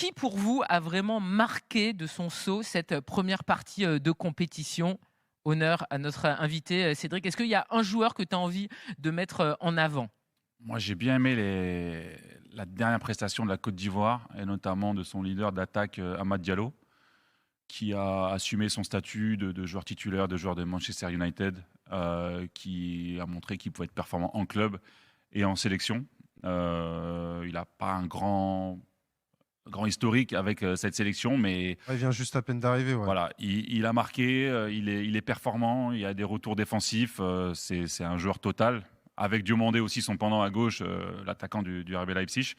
Qui, pour vous, a vraiment marqué de son sceau cette première partie de compétition? Honneur à notre invité Cédric. Est-ce qu'il y a un joueur que tu as envie de mettre en avant? Moi, j'ai bien aimé la dernière prestation de la Côte d'Ivoire et notamment de son leader d'attaque, Amad Diallo, qui a assumé son statut de joueur titulaire, de joueur de Manchester United, qui a montré qu'il pouvait être performant en club et en sélection. Il n'a pas un grand historique avec cette sélection, mais Il vient juste à peine d'arriver. Ouais. voilà, il a marqué, il est performant, il y a des retours défensifs, c'est un joueur total. Avec Diomandé aussi, son pendant à gauche, l'attaquant du RB Leipzig.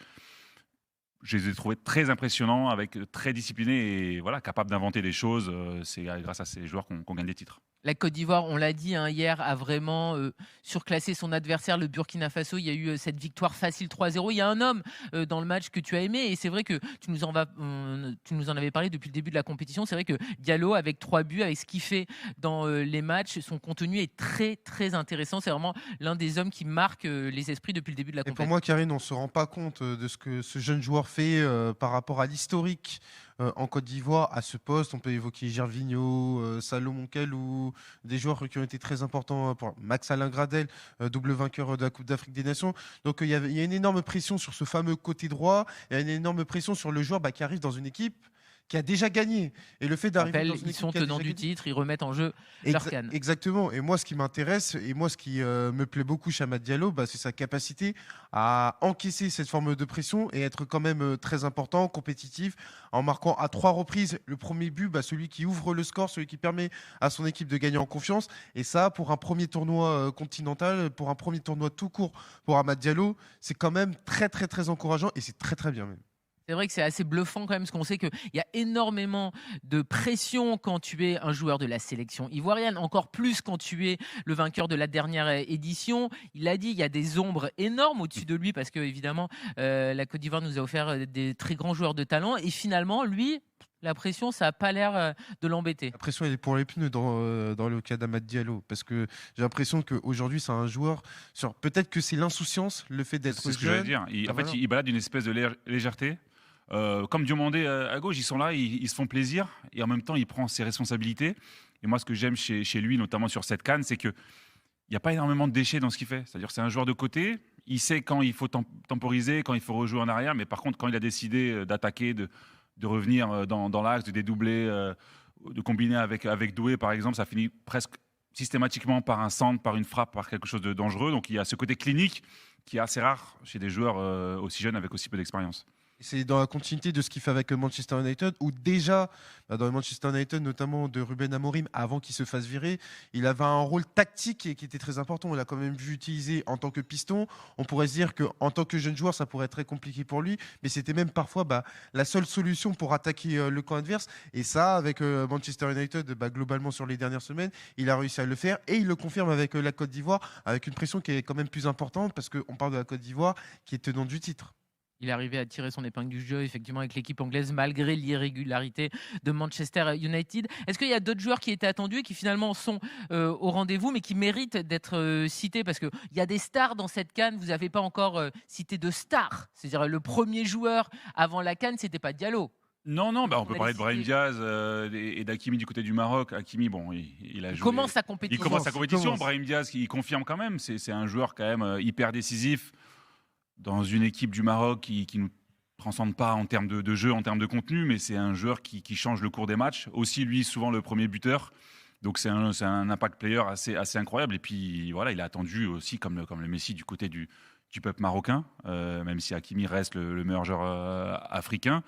Je les ai trouvés très impressionnants, très disciplinés et voilà, capables d'inventer des choses. C'est grâce à ces joueurs qu'on gagne des titres. La Côte d'Ivoire, on l'a dit hier, a vraiment surclassé son adversaire, le Burkina Faso. Il y a eu cette victoire facile 3-0. Il y a un homme dans le match que tu as aimé et c'est vrai que tu nous en avais parlé depuis le début de la compétition. C'est vrai que Diallo, avec 3 buts, avec ce qu'il fait dans les matchs, son contenu est très très intéressant. C'est vraiment l'un des hommes qui marque les esprits depuis le début de la Et compétition. pour moi, Karine, on ne se rend pas compte de ce que ce jeune joueur fait par rapport à l'historique en Côte d'Ivoire à ce poste. On peut évoquer Gervinho, Salomon Kalou, des joueurs qui ont été très importants pour Max Alain Gradel, double vainqueur de la Coupe d'Afrique des Nations. Donc il y a une énorme pression sur ce fameux côté droit, il y a une énorme pression sur le joueur qui arrive dans une équipe qui a déjà gagné. Et le fait d'arriver dans une Ils équipe sont qui a tenants déjà du gagné, titre, ils remettent en jeu leur canne. Exactement. Et moi, ce qui m'intéresse, et moi, ce qui me plaît beaucoup chez Amad Diallo, c'est sa capacité à encaisser cette forme de pression et être quand même très important, compétitif, en marquant à 3 reprises le premier but, celui qui ouvre le score, celui qui permet à son équipe de gagner en confiance. Et ça, pour un premier tournoi continental, pour un premier tournoi tout court pour Amad Diallo, c'est quand même très, très, très encourageant et c'est très, très bien même. C'est vrai que c'est assez bluffant quand même, parce qu'on sait qu'il y a énormément de pression quand tu es un joueur de la sélection ivoirienne, encore plus quand tu es le vainqueur de la dernière édition. Il a dit, il y a des ombres énormes au-dessus de lui, parce que évidemment, la Côte d'Ivoire nous a offert des très grands joueurs de talent, et finalement, lui, la pression, ça n'a pas l'air de l'embêter. La pression, elle est pour les pneus dans le cas d'Amad Diallo. Parce que j'ai l'impression qu'aujourd'hui, c'est un joueur. Peut-être que c'est l'insouciance, le fait d'être C'est ce que jeune. j'allais dire. En Voilà. fait, il balade une espèce de légèreté. Comme Diomandé à gauche, ils sont là, ils se font plaisir et en même temps, il prend ses responsabilités. Et moi, ce que j'aime chez lui, notamment sur cette CAN, c'est qu'il n'y a pas énormément de déchets dans ce qu'il fait. C'est-à-dire que c'est un joueur de côté, il sait quand il faut temporiser, quand il faut rejouer en arrière, mais par contre, quand il a décidé d'attaquer, de revenir dans l'axe, de dédoubler, de combiner avec Doué, par exemple, ça finit presque systématiquement par un centre, par une frappe, par quelque chose de dangereux. Donc il y a ce côté clinique qui est assez rare chez des joueurs aussi jeunes avec aussi peu d'expérience. C'est dans la continuité de ce qu'il fait avec Manchester United, où déjà, dans le Manchester United, notamment de Ruben Amorim, avant qu'il se fasse virer, il avait un rôle tactique qui était très important. On l'a quand même vu utiliser en tant que piston. On pourrait se dire qu'en tant que jeune joueur, ça pourrait être très compliqué pour lui, mais c'était même parfois la seule solution pour attaquer le camp adverse. Et ça, avec Manchester United, globalement sur les dernières semaines, il a réussi à le faire et il le confirme avec la Côte d'Ivoire, avec une pression qui est quand même plus importante, parce qu'on parle de la Côte d'Ivoire qui est tenante du titre. Il est arrivé à tirer son épingle du jeu, effectivement, avec l'équipe anglaise, malgré l'irrégularité de Manchester United. Est-ce qu'il y a d'autres joueurs qui étaient attendus et qui finalement sont au rendez-vous, mais qui méritent d'être cités? Parce qu'il y a des stars dans cette CAN, vous n'avez pas encore cité de stars. C'est-à-dire le premier joueur avant la CAN, c'était pas Diallo. Non, on peut On parler de Brahim cité. Diaz et d'Hakimi du côté du Maroc. Hakimi, bon, il a Il joué. commence sa Il compétition. commence sa compétition. commence. Brahim Diaz, qui confirme quand même. C'est un joueur quand même hyper décisif dans une équipe du Maroc qui nous transcende pas en termes de jeu, en termes de contenu, mais c'est un joueur qui change le cours des matchs. Aussi, lui, souvent le premier buteur. Donc c'est un impact player assez incroyable. Et puis voilà, il a attendu aussi comme le Messi du côté du peuple marocain, même si Hakimi reste le meilleur joueur africain.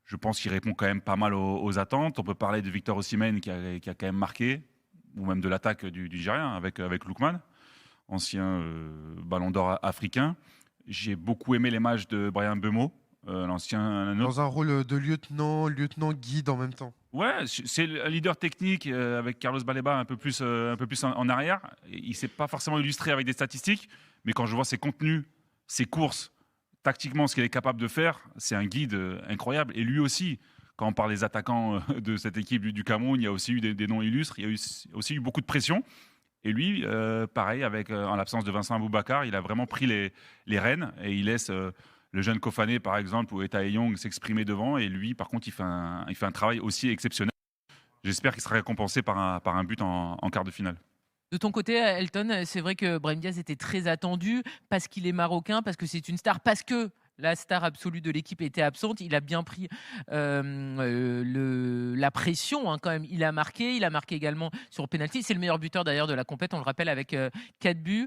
Je pense qu'il répond quand même pas mal aux attentes. On peut parler de Victor Osimhen qui a quand même marqué, ou même de l'attaque du Nigérien avec Lookman, ancien ballon d'or africain. J'ai beaucoup aimé les matchs de Bryan Mbeumo, l'ancien. Dans un rôle de lieutenant guide en même temps. Ouais, c'est un leader technique avec Carlos Baleba un peu plus en arrière. Il ne s'est pas forcément illustré avec des statistiques, mais quand je vois ses contenus, ses courses, tactiquement, ce qu'il est capable de faire, c'est un guide incroyable. Et lui aussi, quand on parle des attaquants de cette équipe du Cameroun, il y a aussi eu des noms illustres, il y a aussi eu beaucoup de pression. Et lui, pareil, en l'absence de Vincent Aboubakar, il a vraiment pris les rênes et il laisse le jeune Kofané, par exemple, ou Eta Young s'exprimer devant. Et lui, par contre, il fait un travail aussi exceptionnel. J'espère qu'il sera récompensé par un but en quart de finale. De ton côté, Elton, c'est vrai que Brahim Diaz était très attendu parce qu'il est marocain, parce que c'est une star, parce que la star absolue de l'équipe était absente. Il a bien pris la pression hein, quand même. Il a marqué également sur penalty. C'est le meilleur buteur d'ailleurs de la compète, on le rappelle, avec 4 buts.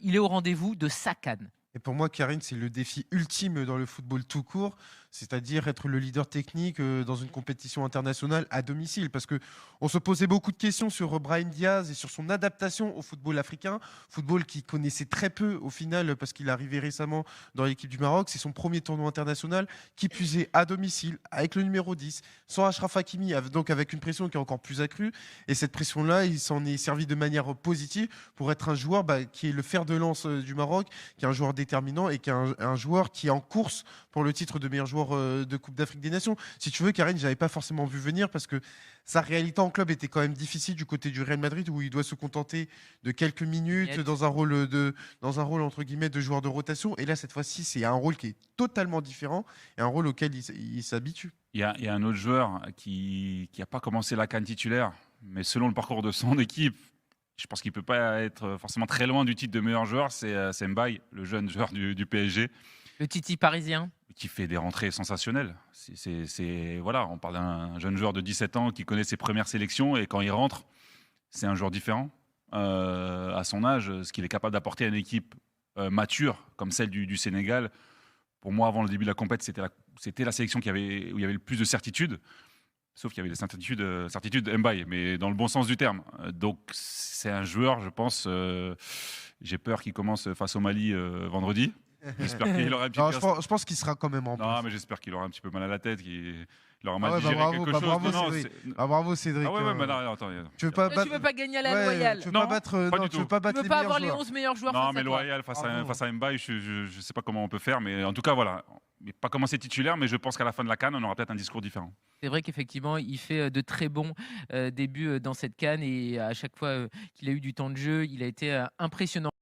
Il est au rendez-vous de sa CAN. Et pour moi, Karine, c'est le défi ultime dans le football tout court, c'est-à-dire être le leader technique dans une compétition internationale à domicile. Parce que on se posait beaucoup de questions sur Brahim Diaz et sur son adaptation au football africain, football qu'il connaissait très peu au final parce qu'il est arrivé récemment dans l'équipe du Maroc. C'est son premier tournoi international qui puisait à domicile avec le numéro 10, sans Achraf Hakimi, donc avec une pression qui est encore plus accrue. Et cette pression-là, il s'en est servi de manière positive pour être un joueur qui est le fer de lance du Maroc, qui est un joueur déterminant et qui est un joueur qui est en course pour le titre de meilleur joueur de Coupe d'Afrique des Nations. Si tu veux, Karine, j'avais pas forcément vu venir parce que sa réalité en club était quand même difficile du côté du Real Madrid où il doit se contenter de quelques minutes dans un rôle entre guillemets de joueur de rotation. Et là, cette fois-ci, c'est un rôle qui est totalement différent et un rôle auquel il s'habitue. Il y a un autre joueur qui n'a pas commencé la CAN titulaire, mais selon le parcours de son équipe, je pense qu'il ne peut pas être forcément très loin du titre de meilleur joueur. C'est Mbaye, le jeune joueur du PSG. Le Titi parisien. Qui fait des rentrées sensationnelles. Voilà, on parle d'un jeune joueur de 17 ans qui connaît ses premières sélections et quand il rentre, c'est un joueur différent. À son âge, ce qu'il est capable d'apporter à une équipe mature comme celle du Sénégal, pour moi, avant le début de la compétition, c'était la sélection où il y avait le plus de certitudes. Sauf qu'il y avait des certitudes Mbaye, mais dans le bon sens du terme. Donc c'est un joueur, je pense, j'ai peur qu'il commence face au Mali vendredi. J'espère qu'il aura un petit peu... Je pense qu'il sera quand même en place. Non, mais j'espère qu'il aura un petit peu mal à la tête, qu'il aura mal digéré bravo, quelque chose. Bravo, non, Cédric. Bravo, Cédric. Ah ouais, mais non, attends. Tu veux pas gagner à la Loyal. Tu veux pas battre, tu veux pas battre tu veux pas avoir les 11 meilleurs joueurs non, face mais à toi. Loyal face à Mbaye, je sais pas comment on peut faire, mais en tout cas, voilà. Il n'est pas commencé titulaire, mais je pense qu'à la fin de la CAN, on aura peut-être un discours différent. C'est vrai qu'effectivement, il fait de très bons débuts dans cette CAN et à chaque fois qu'il a eu du temps de jeu, il a été impressionnant.